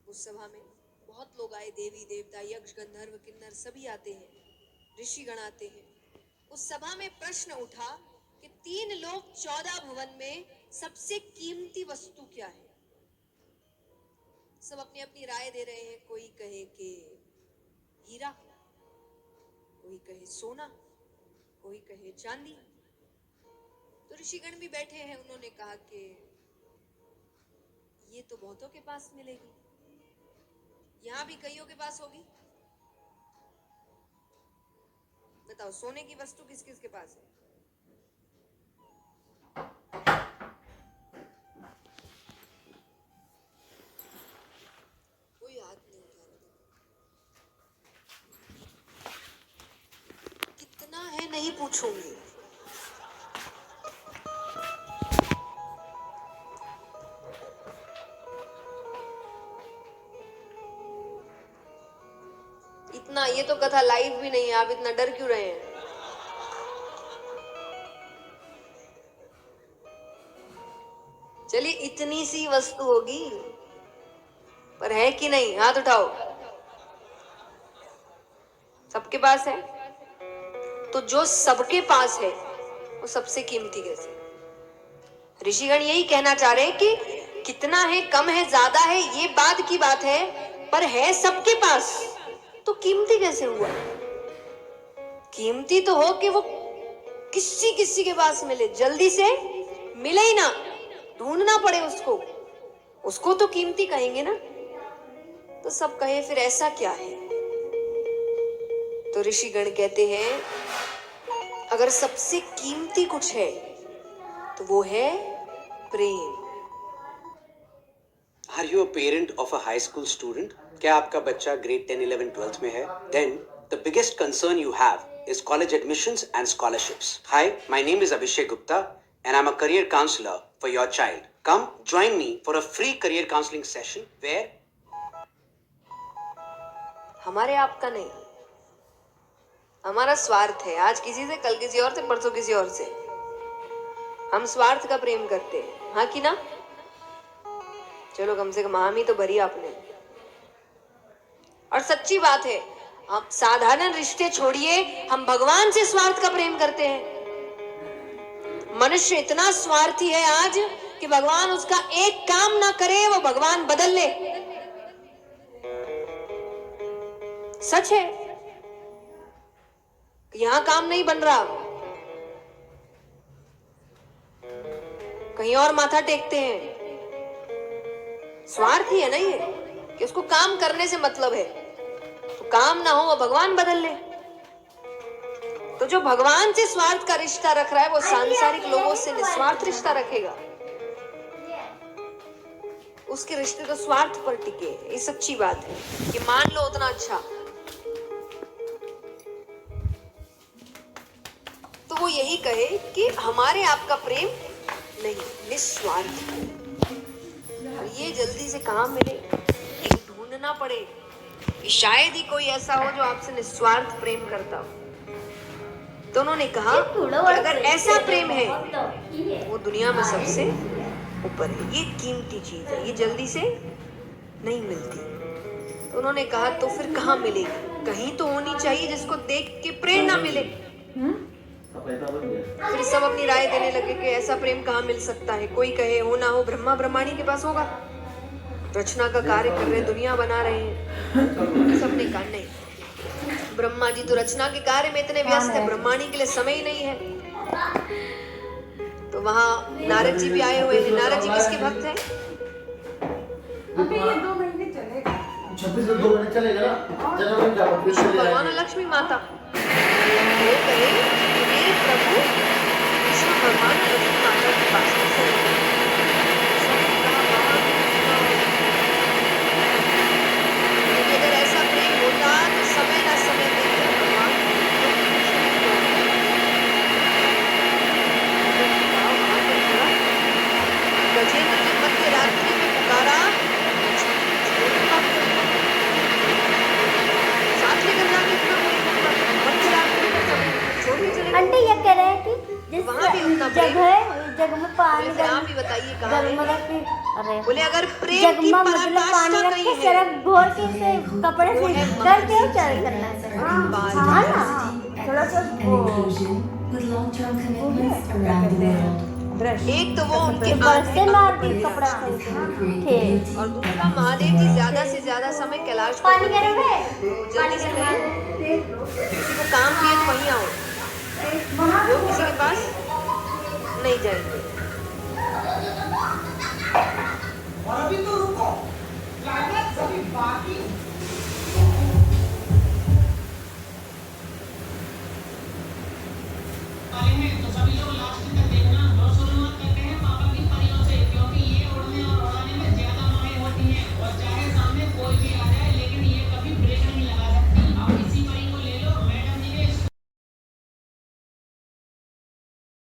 उस सभा में बहुत लोग आए, देवी देवता, यक्ष, गंधर्व, किन्नर सभी आते हैं, ऋषिगण आते हैं। उस सभा में प्रश्न उठा कि 3 लोक 14 भुवन में सबसे कीमती वस्तु क्या है। सब अपनी अपनी राय दे रहे हैं। कोई कहे कि हीरा, कोई कहे सोना, कोई कहे चांदी। तो ऋषिगण भी बैठे हैं। उन्होंने कहा कि ये तो बहुतों के पास मिलेगी, यहां भी कईयों के पास होगी। बताओ, सोने की वस्तु किस किस के पास है? कोई हाथ नहीं उठा रहा। कितना है नहीं पूछूंगी, इतना। ये तो कथा लाइव भी नहीं है, आप इतना डर क्यों रहे हैं? चलिए, इतनी सी वस्तु होगी, पर है कि नहीं? हाथ उठाओ। सबके पास है। तो जो सबके पास है वो सबसे कीमती कैसे? ऋषिगण यही कहना चाह रहे हैं कि कितना है, कम है, ज्यादा है, ये बात की बात है, पर है सबके पास तो कीमती कैसे हुआ? कीमती तो हो कि वो किसी किसी के पास मिले, जल्दी से मिले ही ना, ढूंढना पड़े उसको, उसको तो कीमती कहेंगे ना। तो सब कहे फिर ऐसा क्या है? तो ऋषिगण कहते हैं, अगर सबसे कीमती कुछ है तो वो है प्रेम। Are you a parent of a high school student? क्या आपका बच्चा grade 10, 11, 12th में है? Then the biggest concern you have is college admissions and scholarships. Hi, my name is Abhishek Gupta and I'm a career counselor for your child. Come join me for a free career counseling session where हमारे आपका नहीं, हमारा स्वार्थ है। आज किसी से, कल किसी और से, परसों किसी और से। हम स्वार्थ का प्रेम करते हैं, हाँ कि ना? चलो, कम से कम हामी तो भरी आपने। और सच्ची बात है, आप साधारण रिश्ते छोड़िए, हम भगवान से स्वार्थ का प्रेम करते हैं। मनुष्य इतना स्वार्थी है आज कि भगवान उसका एक काम ना करे, वो भगवान बदल ले। सच है। यहां काम नहीं बन रहा, कहीं और माथा टेकते हैं। स्वार्थी है ना ये, कि उसको काम करने से मतलब है, तो काम ना हो वो भगवान बदल ले। तो जो भगवान से स्वार्थ का रिश्ता रख रहा है, वो सांसारिक लोगों से निस्वार्थ रिश्ता रखेगा। उसके रिश्ते तो स्वार्थ पर टिके। ये सच्ची बात है कि मान लो उतना अच्छा, तो वो यही कहे कि हमारे आपका प्रेम नहीं, निस्वार्थ। ये जल्दी से कहां मिले, एक ढूंढना पड़े कि शायद ही कोई ऐसा हो जो आपसे निस्वार्थ प्रेम करता हो। तो उन्होंने कहा कि अगर ऐसा प्रेम है वो दुनिया में सबसे ऊपर है, ये कीमती चीज है, ये जल्दी से नहीं मिलती। तो उन्होंने कहा तो फिर कहाँ मिलेगी? कहीं तो होनी चाहिए जिसको देख के प्रेरणा मिले। फिर सब अपनी राय देने लगे कि ऐसा प्रेम कहाँ मिल सकता है। कोई कहे हो ना हो, ब्रह्मा ब्रह्माणी के पास होगा, रचना का कार्य कर रहे, दुनिया बना रहे हैं। सबने कहा नहीं, ब्रह्मा जी तो रचना के कार्य में इतने व्यस्त है, ब्रह्माणी के लिए समय ही नहीं है। तो वहां नारद जी भी आए हुए हैं। नारद जी किसके भक्त हैं? अभी ये 2 महीने चलेगा, 26 से 2 महीने चलेगा ना, जनवरी का विष्णु भगवान और लक्ष्मी माता। वो कहे मेरे प्रभु विष्णु भगवान और लक्ष्मी माता के पास अगर ऐसा प्रेम होता तो समय ना समय देखकर भगवान गजेंद्र जी मध्य रात्रि में पुकारा, साथ लेकर जाके मध्य रात्रि में सब छोड़ने चले। आंटी ये कह रहे हैं कि जिस वहाँ भी उतना जगह में पानी आप भी अरे बोले अगर प्रेम की जगमग मतलब पानी पराकाष्ठा रख कहीं के है सिर्फ घोर के से कपड़े से करके और चल करना है। हाँ ना, थोड़ा सा वो with long-term commitments around the world. एक तो वो उनके बरस से आंतरिक मार अंगों दी में कपड़ा विराजते से थे। और दूसरा महादेव जी ज्यादा से ज्यादा समय कैलाश को पानी गरम है, जल्दी पानी से गरम कहिए है। किसी को काम किए तो वहीं आओ, वो किसी के पास नहीं जाएंगे। और अभी तो रुको, क्लाइमैक्स अभी बाकी